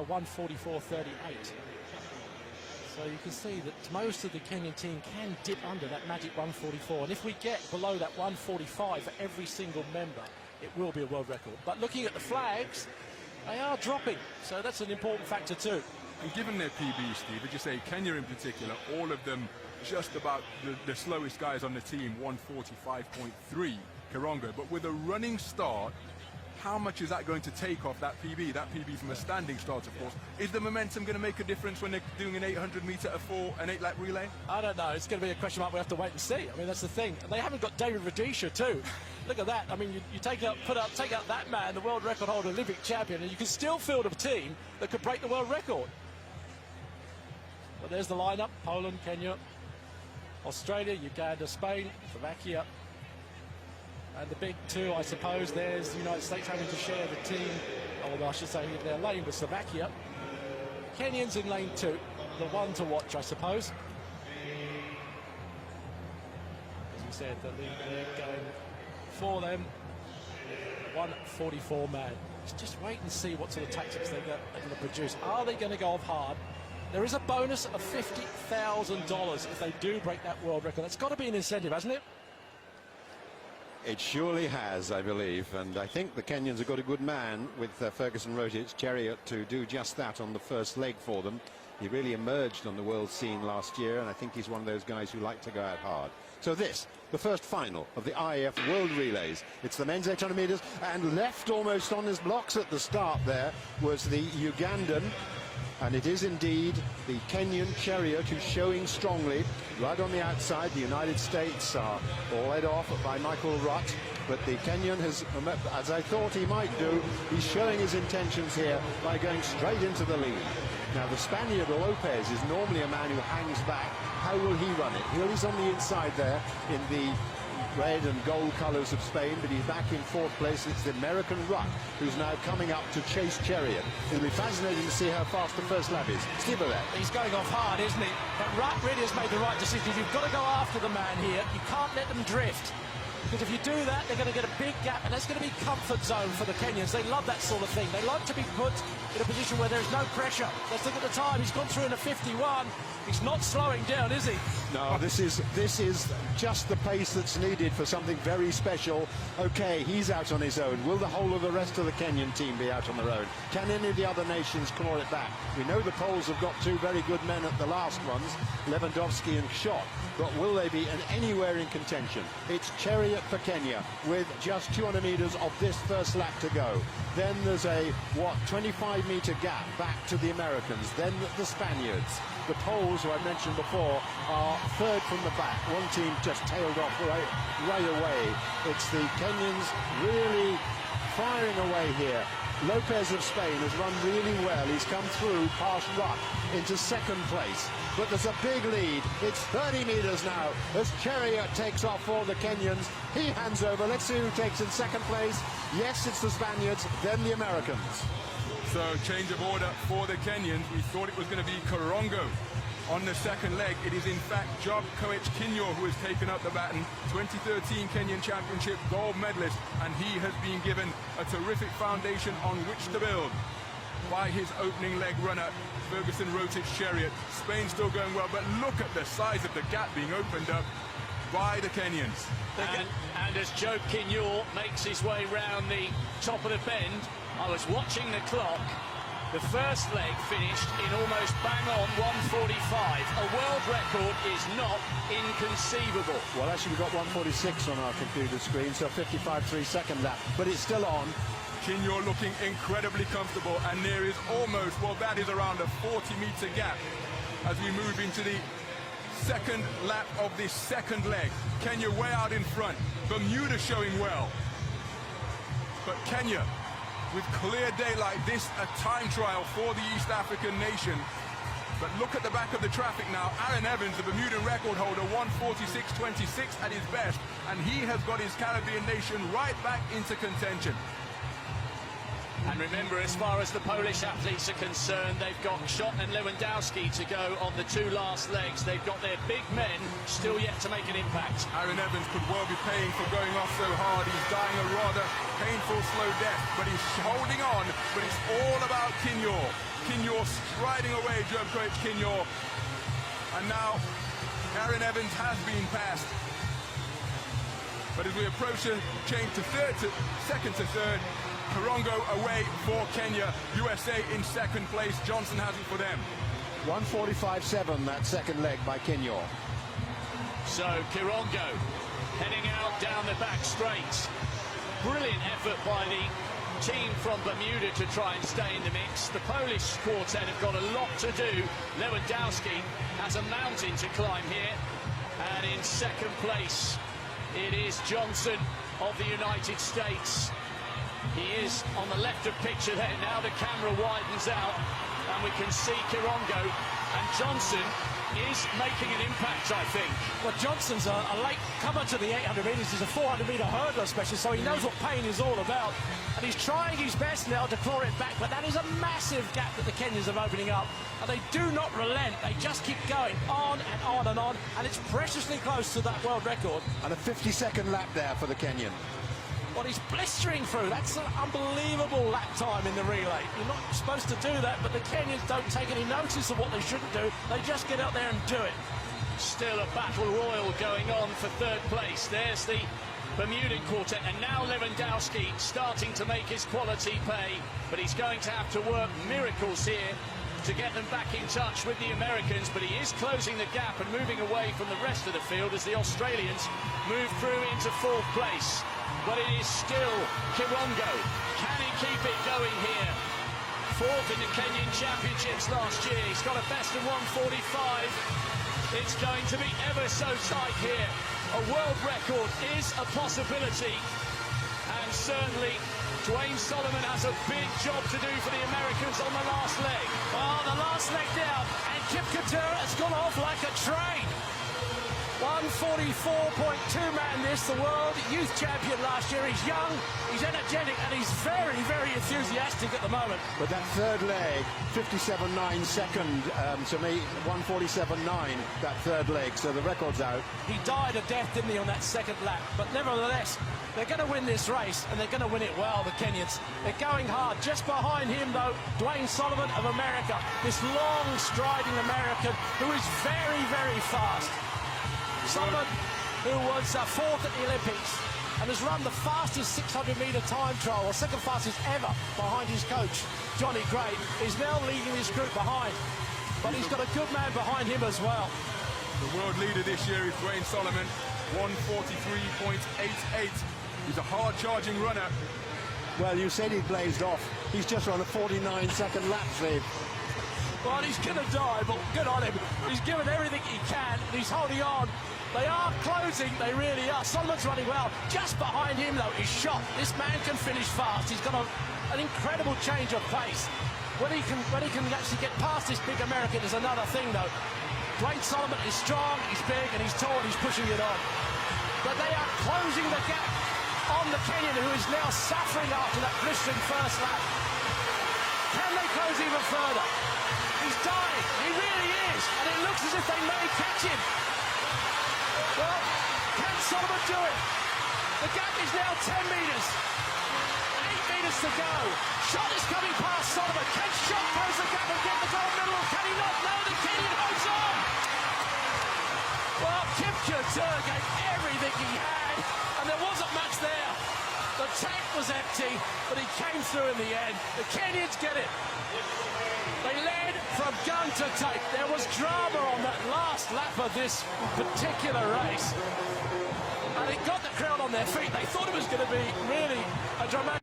1:44.38. So you can see that most of the Kenyan team can dip under that magic 1:44, and if we get below that 1:45 for every single member, it will be a world record. But looking at the flags, they are dropping, so that's an important factor too. And given their PB, Steve, would you say Kenya in particular, all of them just about the slowest guys on the team, 1:45.3 Karongo, but with a running start, how much is that going to take off that PB? That PB from a standing start, of course. Is the momentum going to make a difference when they're doing an 800-meter, an 8-lap relay? I don't know. It's going to be a question mark. We have to wait and see. I mean, that's the thing. They haven't got David Rudisha too. Look at that. I mean, you take out that man, the world record holder, Olympic champion, and you can still field a team that could break the world record. But there's the lineup: Poland, Kenya, Australia, Uganda, Spain, Slovakia. And the big two, I suppose, there's the United States having to share the team, although I should say their lane with Slovakia. Kenyans in lane 2, the one to watch, I suppose. As we said, the lead going for them, 1:44 man. Let's just wait and see what sort of tactics they're going to produce. Are they going to go off hard? There is a bonus of $50,000 if they do break that world record. That's got to be an incentive, hasn't it? It surely has, I believe, and I think the Kenyans have got a good man with Ferguson Rotich's chariot to do just that on the first leg for them. He really emerged on the world scene last year, and I think he's one of those guys who like to go out hard. So this, the first final of the IAF World Relays. It's the men's 800 metres, and left almost on his blocks at the start there was the Ugandan. And it is indeed the Kenyan chariot who's showing strongly. Right on the outside, the United States are all led off by Michael Rutt. But the Kenyan has, as I thought he might do, he's showing his intentions here by going straight into the lead. Now, the Spaniard Lopez is normally a man who hangs back. How will he run it? Here he's on the inside there in the red and gold colours of Spain, but he's back in 4th place. It's the American Rutt who's now coming up to chase Chariot. It'll be fascinating to see how fast the first lap is. Steve, he's going off hard, isn't he? But Rutt really has made the right decision. You've got to go after the man here. You can't let them drift. Because if you do that, they're going to get a big gap, and that's going to be comfort zone for the Kenyans. They love that sort of thing. They like to be put in a position where there's no pressure. Let's look at the time. He's gone through in a 51. He's not slowing down, is he? No, this is just the pace that's needed for something very special. Okay, he's out on his own. Will the whole of the rest of the Kenyan team be out on their own? Can any of the other nations claw it back? We know the Poles have got two very good men at the last ones, Lewandowski and Schott. But will they be anywhere in contention? It's Chariot for Kenya with just 200 metres of this first lap to go. Then there's a, 25-metre gap back to the Americans. Then the Spaniards. The Poles, who I mentioned before, are third from the back. One team just tailed off right away. It's the Kenyans really firing away here. Lopez of Spain has run really well. He's come through past Rutt into 2nd place. But there's a big lead. It's 30 metres now as Chariot takes off for the Kenyans. He hands over. Let's see who takes in 2nd place. Yes, it's the Spaniards, then the Americans. So, change of order for the Kenyans. We thought it was going to be Karongo on the 2nd leg. It is in fact Job Koech Kinyo who has taken up the baton, 2013 Kenyan Championship gold medalist, and he has been given a terrific foundation on which to build by his opening leg runner, Ferguson Rotich's Chariot. Spain still going well, but look at the size of the gap being opened up by the Kenyans. And as Job Kinyo makes his way round the top of the bend, I was watching the clock. The first leg finished in almost bang on 1:45. A world record is not inconceivable. Well, actually, we've got 1:46 on our computer screen, so 55.3 second lap, but it's still on. Kinyo looking incredibly comfortable, and there is almost, well, that is around a 40-metre gap as we move into the 2nd lap of this 2nd leg. Kenya way out in front. Bermuda showing well. But Kenya, with clear daylight, this a time trial for the East African nation. But look at the back of the traffic now. Aaron Evans, the Bermudan record holder, 1:46.26 at his best, and he has got his Caribbean nation right back into contention. And remember, as far as the Polish athletes are concerned, they've got Schott and Lewandowski to go on the 2 last legs. They've got their big men still yet to make an impact. Aaron Evans could well be paying for going off so hard. He's dying a rather painful, slow death, but he's holding on. But it's all about Kenyan. Kenyan striding away, German coach Kenyan. And now Aaron Evans has been passed. But as we approach a change to second to third, Kirongo away for Kenya. USA in second place. Johnson has it for them. 1:45.7, that second leg by Kenyan. So Kirongo heading out down the back straight. Brilliant effort by the team from Bermuda to try and stay in the mix. The Polish quartet have got a lot to do. Lewandowski has a mountain to climb here. And in second place, it is Johnson of the United States. He is on the left of picture there. Now the camera widens out and we can see Kirongo, and Johnson is making an impact, I think. Well, Johnson's a late comer to the 800 metres. He's a 400-metre hurdler especially, so he knows what pain is all about. And he's trying his best now to claw it back, but that is a massive gap that the Kenyans are opening up. And they do not relent. They just keep going on and on and on, and it's preciously close to that world record. And a 50-second lap there for the Kenyan. Well, he's blistering through. That's an unbelievable lap time in the relay. You're not supposed to do that, but the Kenyans don't take any notice of what they shouldn't do. They just get out there and do it. Still a battle royal going on for third place. There's the Bermudan quartet, and now Lewandowski starting to make his quality pay, but he's going to have to work miracles here to get them back in touch with the Americans. But he is closing the gap and moving away from the rest of the field as the Australians move through into fourth place. But it is still Kirongo. Can he keep it going here? Fourth in the Kenyan Championships last year. He's got a best of 1:45. It's going to be ever so tight here. A world record is a possibility. And certainly Dwayne Solomon has a big job to do for the Americans on the last leg. Oh, the last leg down, and Kip Katera has gone off like a train. 1:44.2 man this, the world youth champion last year. He's young, he's energetic, and he's very, very enthusiastic at the moment. But that third leg, 57.9 second, to me, 1:47.9, that third leg, so the record's out. He died a death, didn't he, on that second lap? But nevertheless, they're going to win this race, and they're going to win it well, the Kenyans. They're going hard. Just behind him, though, Dwayne Solomon of America, this long, striding American who is very, very fast. Solomon, who was fourth at the Olympics and has run the fastest 600-metre time trial, or second fastest ever, behind his coach, Johnny Gray, is now leading this group behind. But he's got a good man behind him as well. The world leader this year is Dwayne Solomon, 1:43.88. He's a hard-charging runner. Well, you said he blazed off. He's just run a 49-second lap, Steve. Well, he's going to die, but good on him. He's given everything he can, and he's holding on. They are closing, they really are. Solomon's running well. Just behind him, though, is Schott. This man can finish fast. He's got an incredible change of pace. When he can actually get past this big American is another thing, though. Dwayne Solomon is strong, he's big, and he's tall, and he's pushing it on. But they are closing the gap on the Kenyan, who is now suffering after that blistering first lap. Can they close even further? He's dying, he really is, and it looks as if they may catch him. Well, can Solomon do it? The gap is now 10 metres. 8 metres to go. Schott is coming past Solomon. Can Schott close the gap and get the gold medal? Can he not? No, the Kenyan holds on. Well, Kip Katera gave everything he had, and there wasn't much there. The tank was empty, but he came through in the end. The Kenyans get it. They led from gun to tape. There was drama on that last lap of this particular race. And it got the crowd on their feet. They thought it was going to be really a dramatic